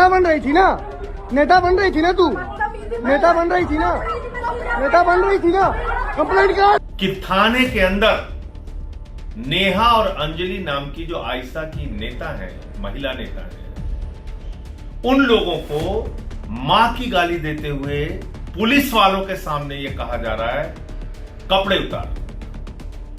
नेता बन रही थी ना, नेता बन रही थी ना, तू नेता बन रही थी ना, नेता बन रही थी ना, कंप्लेंट कर। कि थाने के अंदर नेहा और अंजलि नाम की जो आयशा की नेता है, महिला नेता है, उन लोगों को मां की गाली देते हुए पुलिस वालों के सामने यह कहा जा रहा है कपड़े उतार।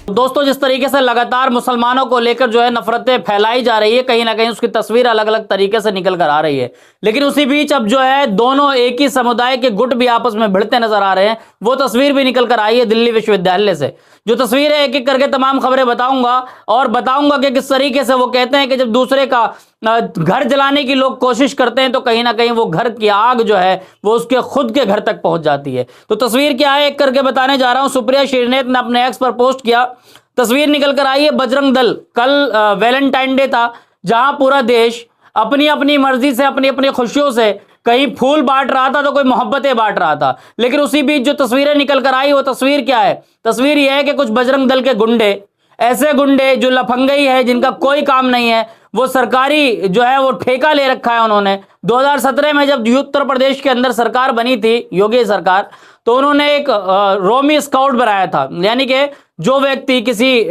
दोस्तों, जिस तरीके से लगातार मुसलमानों को लेकर जो है नफरतें फैलाई जा रही है, कहीं ना कहीं उसकी तस्वीर अलग अलग तरीके से निकल कर आ रही है। लेकिन उसी बीच अब जो है दोनों एक ही समुदाय के गुट भी आपस में भिड़ते नजर आ रहे हैं। वो तस्वीर भी निकल कर आई है दिल्ली विश्वविद्यालय से। जो तस्वीर है एक एक करके तमाम खबरें बताऊंगा और बताऊंगा कि किस तरीके से वो कहते हैं कि जब दूसरे का घर जलाने की लोग कोशिश करते हैं तो कहीं ना कहीं वो घर की आग जो है वो उसके खुद के घर तक पहुंच जाती है। तो तस्वीर क्या है एक करके बताने जा रहा हूं। सुप्रिया श्रीनेत ने अपने एक्स पर पोस्ट किया, तस्वीर निकल कर आई है बजरंग दल। कल वैलेंटाइन डे था, जहां पूरा देश अपनी अपनी मर्जी से अपनी अपनी खुशियों से कहीं फूल बांट रहा था तो कोई मोहब्बतें बांट रहा था। लेकिन उसी बीच जो तस्वीरें निकल कर आई वो तस्वीर क्या है? तस्वीर यह है कि कुछ बजरंग दल के गुंडे, ऐसे गुंडे जो लफंगई है, जिनका कोई काम नहीं है, वो सरकारी जो है वो ठेका ले रखा है उन्होंने। 2017 में जब उत्तर प्रदेश के अंदर सरकार बनी थी, योगी सरकार, तो उन्होंने एक रोमी स्काउट बनाया था, यानी कि जो व्यक्ति किसी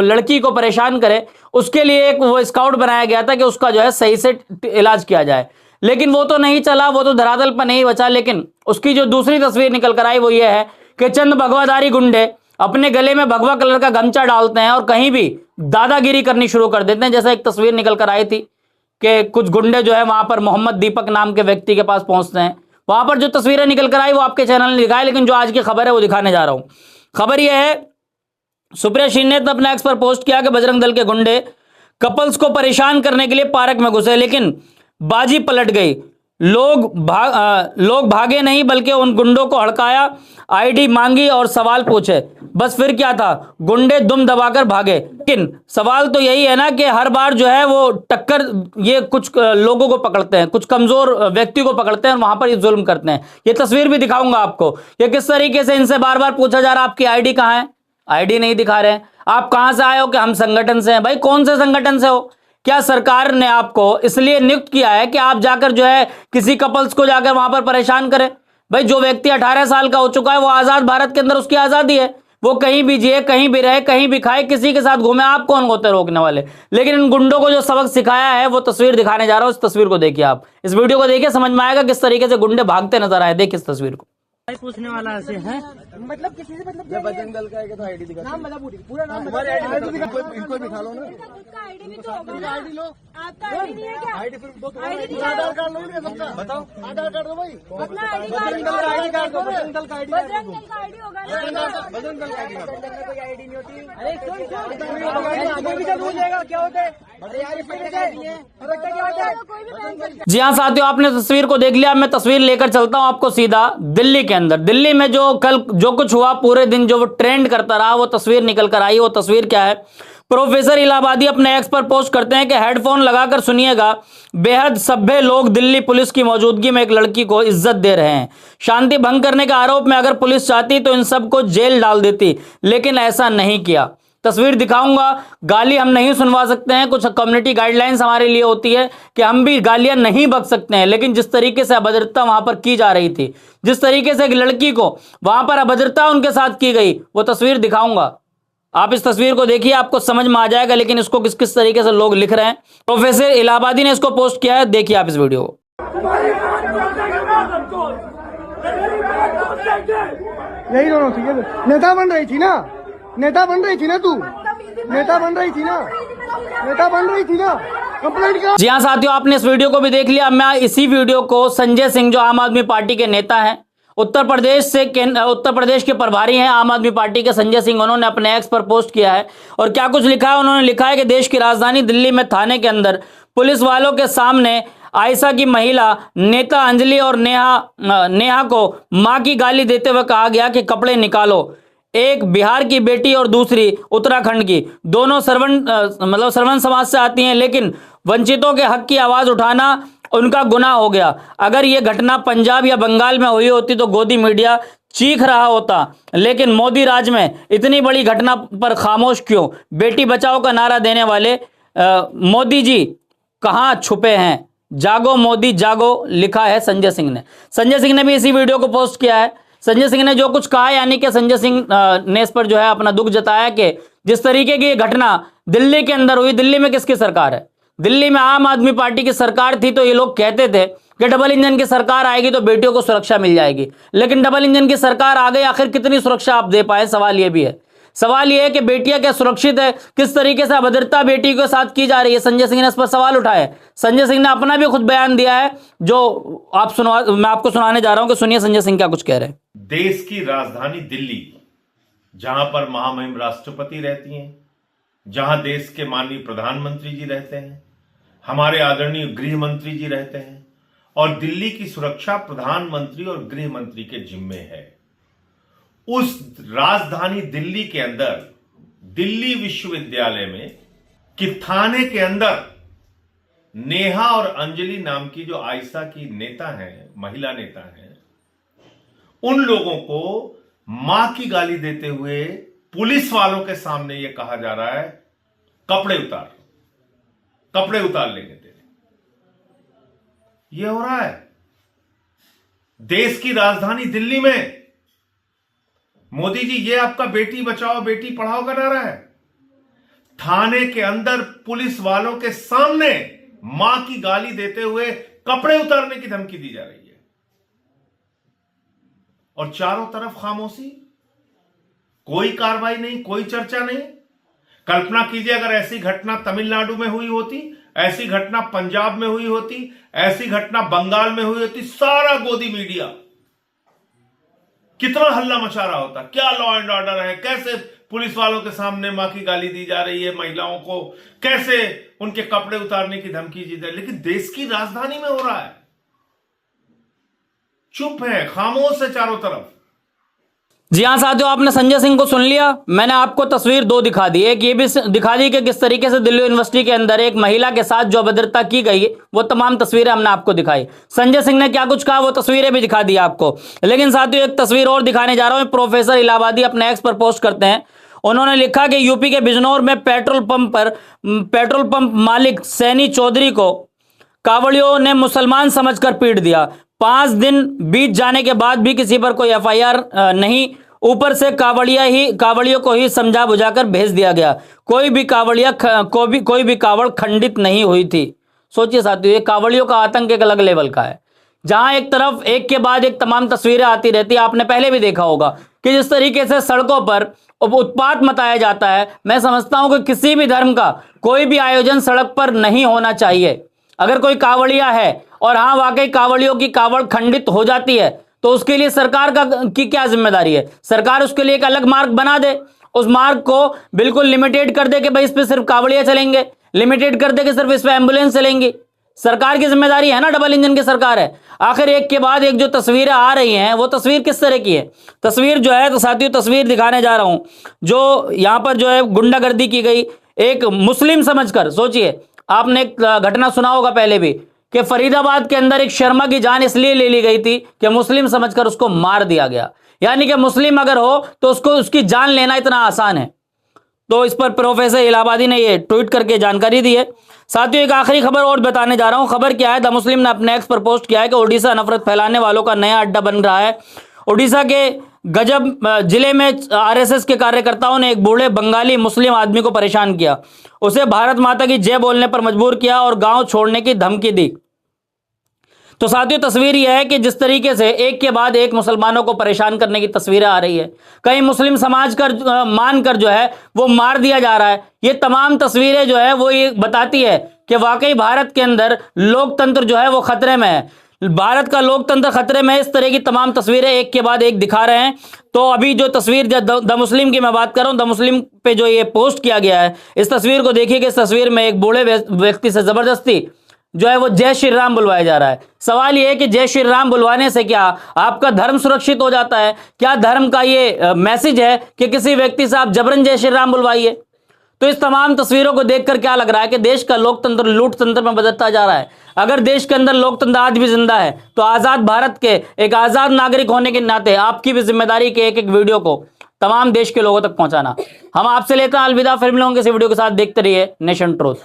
लड़की को परेशान करे उसके लिए एक वो स्काउट बनाया गया था कि उसका जो है सही से इलाज किया जाए। लेकिन वो तो नहीं चला, वो तो धरातल पर नहीं बचा। लेकिन उसकी जो दूसरी तस्वीर निकल कर आई वो ये है कि चंद भगवाधारी गुंडे अपने गले में भगवा कलर का गमछा डालते हैं और कहीं भी दादागिरी करनी शुरू कर देते हैं। जैसा एक तस्वीर निकल कर आई थी कि कुछ गुंडे जो है वहां पर मोहम्मद दीपक नाम के व्यक्ति के पास पहुंचते हैं। वहां पर जो तस्वीरें निकल कर आई वो आपके चैनल ने दिखाई, लेकिन जो आज की खबर है वो दिखाने जा रहा हूं। खबर यह है, सुप्रिया श्रीनेत ने अपने एक्स पर पोस्ट किया कि बजरंग दल के गुंडे कपल्स को परेशान करने के लिए पार्क में घुसे, लेकिन बाजी पलट गई। लोग भागे नहीं बल्कि उन गुंडों को हड़काया, आईडी मांगी और सवाल पूछे। बस फिर क्या था, गुंडे दुम दबाकर भागे। लेकिन सवाल तो यही है ना कि हर बार जो है वो टक्कर ये कुछ लोगों को पकड़ते हैं, कुछ कमजोर व्यक्ति को पकड़ते हैं और वहां पर ये जुल्म करते हैं। ये तस्वीर भी दिखाऊंगा आपको कि किस तरीके से इनसे बार बार पूछा जा रहा है आपकी आईडी कहां है, आईडी नहीं दिखा रहे हैं। आप कहां से आए हो? कि हम संगठन से हैं। भाई कौन से संगठन से हो? क्या सरकार ने आपको इसलिए नियुक्त किया है कि आप जाकर जो है किसी कपल्स को जाकर वहां पर परेशान करें? भाई जो व्यक्ति 18 साल का हो चुका है वो आजाद भारत के अंदर उसकी आजादी है, वो कहीं भी जिए, कहीं भी रहे, कहीं भी खाए, किसी के साथ घूमे, आप कौन होते रोकने वाले? लेकिन इन गुंडों को जो सबक सिखाया है वो तस्वीर दिखाने जा रहा हूं। इस तस्वीर को देखिए, आप इस वीडियो को देखिए, समझ में आएगा किस तरीके से गुंडे भागते नजर आए। देखिए इस तस्वीर को। पूछने वाला ऐसे है, मतलब किसी से मतलब बजरंग दल का है तो आईडी दिखा, नाम बता, पूरा नाम बता, आईडी दिखा, इनको दिखा लो ना। आपका आईडी भी तो होगा ना? आईडी लो, आपका आईडी नहीं है क्या? आईडी फिर दो, आईडी दिखाओ। आधार कार्ड लो सबका, बताओ आधार कार्ड दो भाई। अपना आईडी बजरंग दल का आईडी कार्ड दो, बजरंग दल का आईडी कार्ड बजरंग दल का आईडी होगा ना? बजरंग दल का आईडी कार्ड। कोई आईडी नहीं होती। अरे आगे भी चल जाएगा, क्या होता है? अरे यार इसमें क्या है? कोई भी बैंक कर जी हाँ साथियों, आपने तस्वीर को देख लिया। मैं तस्वीर लेकर चलता हूं आपको सीधा दिल्ली के अंदर। दिल्ली में जो कल जो कुछ हुआ, पूरे दिन जो वो ट्रेंड करता रहा, वो तस्वीर निकल कर आई। वो तस्वीर क्या है? प्रोफेसर इलाहाबादी अपने एक्स पर पोस्ट करते हैं कि हेडफोन लगाकर सुनिएगा, बेहद सभ्य लोग दिल्ली पुलिस की मौजूदगी में एक लड़की को इज्जत दे रहे हैं। शांति भंग करने के आरोप में अगर पुलिस चाहती तो इन सबको जेल डाल देती, लेकिन ऐसा नहीं किया। तस्वीर दिखाऊंगा। गाली हम नहीं सुनवा सकते हैं, कुछ कम्युनिटी गाइडलाइंस हमारे लिए होती है कि हम भी गालियां नहीं बक सकते हैं, लेकिन जिस तरीके से अभद्रता वहां पर की जा रही थी, जिस तरीके से एक लड़की को वहां पर अभद्रता उनके साथ की गई, वो तस्वीर दिखाऊंगा। आप इस तस्वीर को देखिए, आपको समझ में आ जाएगा। लेकिन इसको किस किस तरीके से लोग लिख रहे हैं। प्रोफेसर इलाहाबादी ने इसको पोस्ट किया है, देखिए आप इस वीडियो को। यही दोनों थी, नेता बन रही थी ना, नेता बन रही थी ना, तू नेता बन रही थी ना, नेता बन रही थी ना, कंप्लेंट कर। जी हाँ साथियों, आपने इस वीडियो को भी देख लिया। मैं इसी वीडियो को संजय सिंह, जो आम आदमी पार्टी के नेता हैं, उत्तर प्रदेश के प्रभारी हैं आम आदमी पार्टी के संजय सिंह, उन्होंने अपने एक्स पर पोस्ट किया है। और क्या कुछ लिखा है? उन्होंने लिखा है कि देश की राजधानी दिल्ली में थाने के अंदर पुलिस वालों के सामने आयशा की महिला नेता अंजलि और नेहा को मां की गाली देते हुए कहा गया कि कपड़े निकालो। एक बिहार की बेटी और दूसरी उत्तराखंड की, दोनों श्रवण समाज से आती हैं, लेकिन वंचितों के हक की आवाज उठाना उनका गुनाह हो गया। अगर ये घटना पंजाब या बंगाल में हुई होती तो गोदी मीडिया चीख रहा होता, लेकिन मोदी राज में इतनी बड़ी घटना पर खामोश क्यों? बेटी बचाओ का नारा देने वाले मोदी जी कहाँ छुपे हैं? जागो मोदी जागो लिखा है संजय सिंह ने। संजय सिंह ने भी इसी वीडियो को पोस्ट किया है। संजय सिंह ने जो कुछ कहा, यानी कि संजय सिंह ने इस पर जो है अपना दुख जताया कि जिस तरीके की घटना दिल्ली के अंदर हुई, दिल्ली में किसकी सरकार है? दिल्ली में आम आदमी पार्टी की सरकार थी, तो ये लोग कहते थे कि डबल इंजन की सरकार आएगी तो बेटियों को सुरक्षा मिल जाएगी। लेकिन डबल इंजन की सरकार आ गई, आखिर कितनी सुरक्षा आप दे पाए? सवाल ये भी है। सवाल यह है कि बेटियां क्या सुरक्षित है? किस तरीके से अभद्रता बेटी के साथ की जा रही है? संजय सिंह ने इस पर सवाल उठाए। संजय सिंह ने अपना भी खुद बयान दिया है, जो मैं आपको सुनाने जा रहा हूं कि सुनिए संजय सिंह क्या कुछ कह रहे हैं। देश की राजधानी दिल्ली, जहां पर महामहिम राष्ट्रपति रहती हैं, जहां देश के माननीय प्रधानमंत्री जी रहते हैं, हमारे आदरणीय गृह मंत्री जी रहते हैं, और दिल्ली की सुरक्षा प्रधानमंत्री और गृह मंत्री के जिम्मे है। उस राजधानी दिल्ली के अंदर दिल्ली विश्वविद्यालय में कि थाने के अंदर नेहा और अंजलि नाम की जो आयशा की नेता हैं, महिला नेता हैं, उन लोगों को मां की गाली देते हुए पुलिस वालों के सामने यह कहा जा रहा है, कपड़े उतार लेंगे तेरे। यह हो रहा है देश की राजधानी दिल्ली में। मोदी जी, ये आपका बेटी बचाओ बेटी पढ़ाओ का नारा है। थाने के अंदर पुलिस वालों के सामने मां की गाली देते हुए कपड़े उतारने की धमकी दी जा रही है, और चारों तरफ खामोशी, कोई कार्रवाई नहीं, कोई चर्चा नहीं। कल्पना कीजिए अगर ऐसी घटना तमिलनाडु में हुई होती, ऐसी घटना पंजाब में हुई होती, ऐसी घटना बंगाल में हुई होती, सारा गोदी मीडिया कितना हल्ला मचा रहा होता। क्या लॉ एंड ऑर्डर है? कैसे पुलिस वालों के सामने मां की गाली दी जा रही है महिलाओं को, कैसे उनके कपड़े उतारने की धमकी दी जा रही है। लेकिन देश की राजधानी में हो रहा है, चुप है, खामोश है चारों तरफ। जी हाँ साथियों, आपने संजय सिंह को सुन लिया। मैंने आपको तस्वीर दो दिखा दी। एक ये भी दिखा दी कि किस तरीके से दिल्ली यूनिवर्सिटी के अंदर एक महिला के साथ जो अभद्रता की गई, वो तमाम तस्वीरें हमने आपको दिखाई। संजय सिंह ने क्या कुछ कहा, वो तस्वीरें भी दिखा दी आपको। लेकिन साथियों, एक तस्वीर और दिखाने जा रहा हूं। प्रोफेसर इलाहाबादी अपने एक्स पर पोस्ट करते हैं। उन्होंने लिखा कि यूपी के बिजनौर में पेट्रोल पंप मालिक सैनी चौधरी को कावड़ियों ने मुसलमान समझकर पीट दिया। 5 दिन बीत जाने के बाद भी किसी पर कोई एफआईआर नहीं, ऊपर से कावड़ियों को ही समझा बुझाकर भेज दिया गया। कोई भी कावड़ खंडित नहीं हुई थी। सोचिए साथियों, ये कावड़ियों का आतंक एक अलग लेवल का है, जहां एक तरफ एक के बाद एक तमाम तस्वीरें आती रहती है। आपने पहले भी देखा होगा कि जिस तरीके से सड़कों पर उत्पात मचाया जाता है। मैं समझता हूं कि किसी भी धर्म का कोई भी आयोजन सड़क पर नहीं होना चाहिए। अगर कोई कावड़िया है और हाँ वाकई कावड़ियों की कावड़ खंडित हो जाती है, तो उसके लिए सरकार की क्या जिम्मेदारी है? सरकार उसके लिए एक अलग मार्ग बना दे, उस मार्ग को बिल्कुल लिमिटेड कर दे कि भाई इस पे सिर्फ कावड़िया चलेंगे, लिमिटेड कर दे कि सिर्फ इस पे एम्बुलेंस चलेंगी। सरकार की जिम्मेदारी है ना, डबल इंजन की सरकार है। आखिर एक के बाद एक जो तस्वीरें आ रही हैं, वो तस्वीर किस तरह की है? तस्वीर जो है, तो साथियों तस्वीर दिखाने जा रहा हूं, जो यहां पर जो है गुंडागर्दी की गई एक मुस्लिम समझकर। सोचिए, आपने एक घटना सुना होगा पहले भी कि फरीदाबाद के अंदर एक शर्मा की जान इसलिए ले ली गई थी कि मुस्लिम समझकर उसको मार दिया गया। यानी कि मुस्लिम अगर हो तो उसकी जान लेना इतना आसान है। तो इस पर प्रोफेसर इलाहाबादी ने ये ट्वीट करके जानकारी दी है। साथियों, एक आखिरी खबर और बताने जा रहा हूं। खबर क्या है? द मुस्लिम ने अपने एक्स पर पोस्ट किया है कि ओडिशा नफरत फैलाने वालों का नया अड्डा बन रहा है। ओडिशा के गजब जिले में आरएसएस के कार्यकर्ताओं ने एक बूढ़े बंगाली मुस्लिम आदमी को परेशान किया, उसे भारत माता की जय बोलने पर मजबूर किया और गांव छोड़ने की धमकी दी। तो साथियों, तस्वीर यह है कि जिस तरीके से एक के बाद एक मुसलमानों को परेशान करने की तस्वीरें आ रही है, कहीं मुस्लिम समाज कर मानकर जो है वो मार दिया जा रहा है। ये तमाम तस्वीरें जो है वो ये बताती है कि वाकई भारत के अंदर लोकतंत्र जो है वो खतरे में है। भारत का लोकतंत्र खतरे में। इस तरह की तमाम तस्वीरें एक के बाद एक दिखा रहे हैं। तो अभी जो तस्वीर द मुस्लिम की मैं बात कर रहा हूं, द मुस्लिम पे जो ये पोस्ट किया गया है, इस तस्वीर को देखिए कि इस तस्वीर में एक बूढ़े व्यक्ति से जबरदस्ती जो है वो जय श्री राम बुलवाया जा रहा है। सवाल ये है कि जय श्री राम बुलवाने से क्या आपका धर्म सुरक्षित हो जाता है? क्या धर्म का ये मैसेज है कि किसी व्यक्ति से आप जबरन जय श्री राम बुलवाइए? तो इस तमाम तस्वीरों को देखकर क्या लग रहा है कि देश का लोकतंत्र लूट तंत्र में बदलता जा रहा है। अगर देश के अंदर लोकतंत्र आज भी जिंदा है, तो आजाद भारत के एक आजाद नागरिक होने के नाते आपकी भी जिम्मेदारी के एक एक वीडियो को तमाम देश के लोगों तक पहुंचाना। हम आपसे लेते हैं अलविदा, फिर मिलेंगे किसी वीडियो के साथ। देखते रहिए नेशन ट्रूथ।